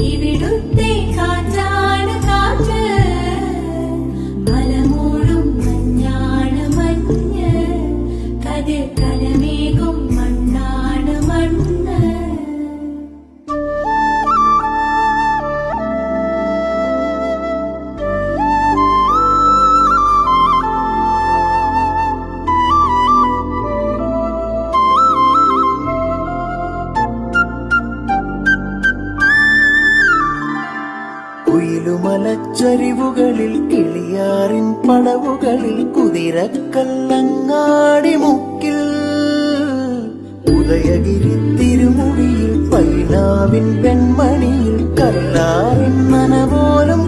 ഇവിടുത്തെ കാറ്റാണ് കാറ്റ്, മലമൂടും മഞ്ഞാണ് മഞ്ഞ്, കതിർ കലമേകും മണ്ണാണ് മണ്ണ്. കുയിലുമലച്ചരിവുകളിൽ കിളിയാറിൻ പടവുകളിൽ കുതിരക്കല്ലങ്ങാടി മുക്കിൽ ഉദയഗിരി തിരുമുടിയിൽ പൈനാവിൻ പെൺമണിയിൽ കല്ലാറിൻ നനപോലും